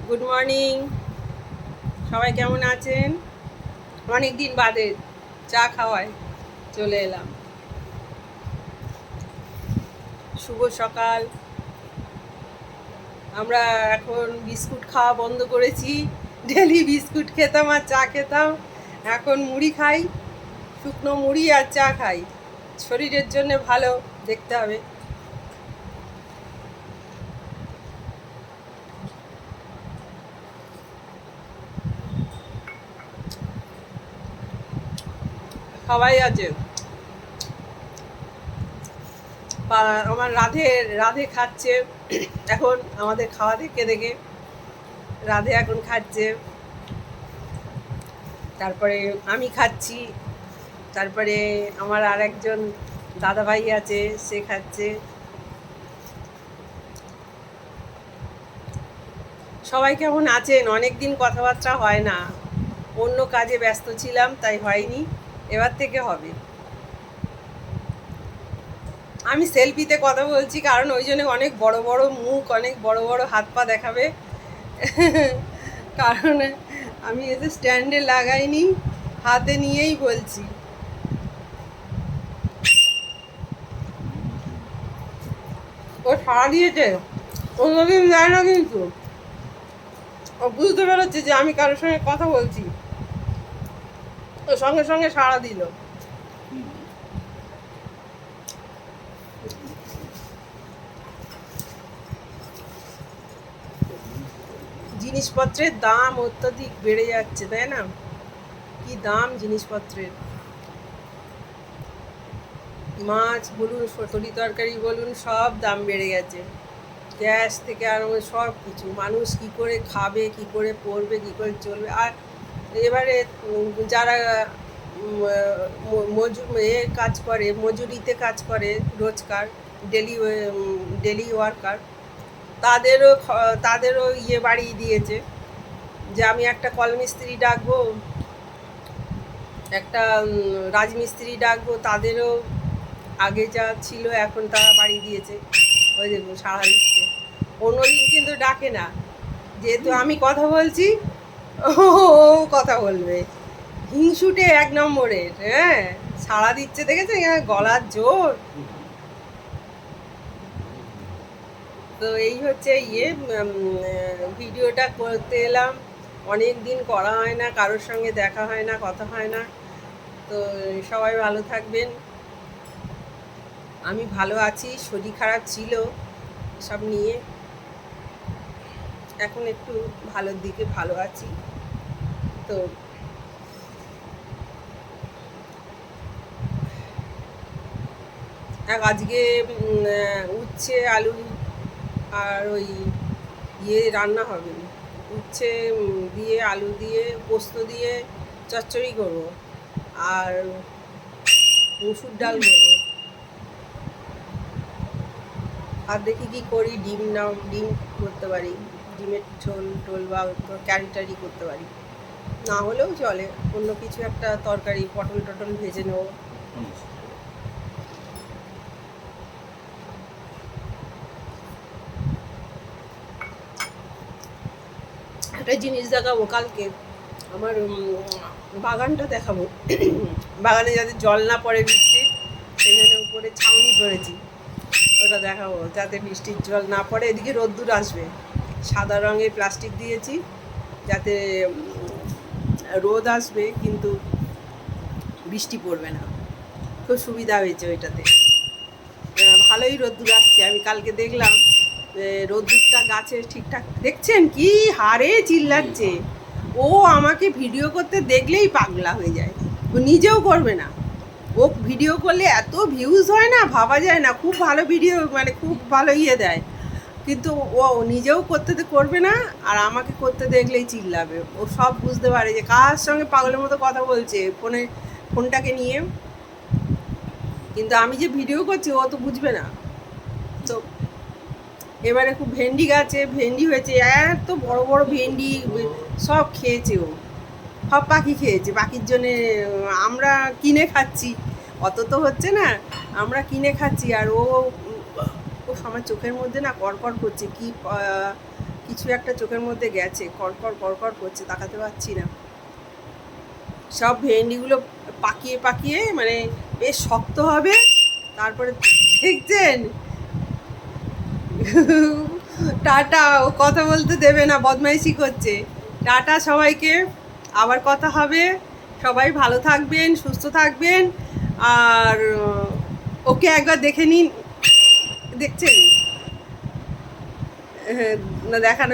Good morning. সবাই কেমন আছেন? অনেক দিন বাদে চা খাওয়ায় চলে এলাম। শুভ সকাল। আমরা এখন বিস্কুট খাওয়া বন্ধ করেছি। ডেলি বিস্কুট খেতাম আর চা খেতাম, এখন মুড়ি খাই, শুকনো মুড়ি আর চা খাই। শরীরের জন্য ভালো, দেখতে হবে। সবাই আছে। আমার রাধে রাধে খাচ্ছে এখন, আমাদের খাওয়া দেখে দেখে রাধে এখন খাচ্ছে। তারপরে আমি খাচ্ছি, তারপরে আমার আর একজন দাদাভাই আছে, সে খাচ্ছে। সবাই কেমন আছেন? অনেক দিন কথাবার্তা হয় না, অন্য কাজে ব্যস্ত ছিলাম তাই হয়নি, এবার থেকে হবে। আমি সেলফিতে কথা বলছি কারণ ওই জন্য অনেক বড় বড় মুখ, অনেক বড় বড় হাত পা দেখাবে। কারণ আমি এতে স্ট্যান্ডে লাগাইনি, হাতে নিয়েই বলছি। ও সাড়া দিয়েছে, অন্যদিন যায় না কিন্তু ও বুঝতে পেরেছে যে আমি কারোর সঙ্গে কথা বলছি, ও সঙ্গে সঙ্গে সাড়া দিল। জিনিসপত্রের দাম অত্যধিক বেড়ে যাচ্ছে, তাই না? কি দাম জিনিসপত্রের! মাছ বলুন, তরি তরকারি বলুন, সব দাম বেড়ে গেছে। গ্যাস থেকে আরম্ভ সব কিছু। মানুষ কি করে খাবে, কি করে পরবে, কি করে চলবে। আর এবারে যারা কাজ করে, মজুরিতে কাজ করে, রোজকার ডেলি ওয়ার্কার, তাদেরও বাড়িয়ে দিয়েছে যে আমি একটা কলমিস্ত্রি ডাকবো, একটা রাজমিস্ত্রি ডাকবো, তাদেরও আগে যা ছিল এখন তারা বাড়িয়ে দিয়েছে। ওই দেখুন সাড়া দিচ্ছে। অন্যদিন কিন্তু ডাকে না, যেহেতু আমি কথা বলছি ও কথা বলবে। হিংসুটে এক নম্বরের, হ্যাঁ, সাড়া দিচ্ছে, দেখেছে গলার জোর। তো এই হচ্ছে ভিডিওটা করতে এলাম। অনেক দিন করা হয় না, কারোর সঙ্গে দেখা হয় না, কথা হয় না। তো সবাই ভালো থাকবেন। আমি ভালো আছি, শরীর খারাপ ছিল সব নিয়ে, এখন একটু ভালোর দিকে ভালো আছি। তো আজকে উচ্ছে আলু আর ওই রান্না হবে, উচ্ছে দিয়ে আলু দিয়ে পোস্ত দিয়ে চচ্চড়ি করবো, আর মুসুর ডাল করবো। আর দেখি কি করি, ডিম করতে পারি, ডিমের ঝোল টোল বা ক্যারি ট্যারি করতে পারি, না হলেও চলে অন্য কিছু একটা তরকারি, পটল টটল ভেজে নেবো। একটা জিনিস দেখাবো কালকে, আমার বাগানটা দেখাবো। বাগানে যাতে জল না পড়ে বৃষ্টির, সেই জন্য উপরে ছাউনি করেছি, ওটা দেখাবো যাতে বৃষ্টির জল না পড়ে। এদিকে রোদ্দুর আসবে, সাদা রঙের প্লাস্টিক দিয়েছি যাতে রোদ আসবে কিন্তু বৃষ্টি পড়বে না। খুব সুবিধা হয়েছে ওইটাতে, ভালোই রোদ্দুর আসছে। আমি কালকে দেখলাম রোদ্দুরটা গাছে ঠিকঠাক। দেখছেন কি হারে চিল্লাচ্ছে ও, আমাকে ভিডিও করতে দেখলেই পাগলা হয়ে যায়, ও নিজেও করবে না। ও ভিডিও করলে এত ভিউজ হয় না, ভাবা যায় না। খুব ভালো ভিডিও, মানে খুব ভালো দেয়, কিন্তু ও নিজেও করবে না, আর আমাকে করতে দেখলেই চিল্লাবে। ও সব বুঝতে পারে যে কার সঙ্গে পাগলের মতো কথা বলছে ফোনটাকে নিয়ে, কিন্তু আমি যে ভিডিও করছি ও তো বুঝবে না। তো এবারে খুব ভেন্ডি গাছে ভেন্ডি হয়েছে, এত বড় বড় ভেন্ডি, সব খেয়েছে ও, সব পাখি খেয়েছে। পাখির জন্যে আমরা কিনে খাচ্ছি, অত তো হচ্ছে না, আমরা কিনে খাচ্ছি। আর ও আমার চোখের মধ্যে না কড়কড় করছে, কি কিছু একটা চোখের মধ্যে গেছে, কড়কড় কড়কড় করছে, তাকাতে পারছি না। সব ভেন্ডিগুলো পাকিয়ে পাকিয়ে মানে বেশ শক্ত হবে, তারপরে দেখছেন। টাটা, ও কথা বলতে দেবে না, বদমাইশি করছে। টাটা সবাইকে, আবার কথা হবে। সবাই ভালো থাকবেন, সুস্থ থাকবেন। আর ওকে একবার দেখে নিন, দেখছেন না দেখানো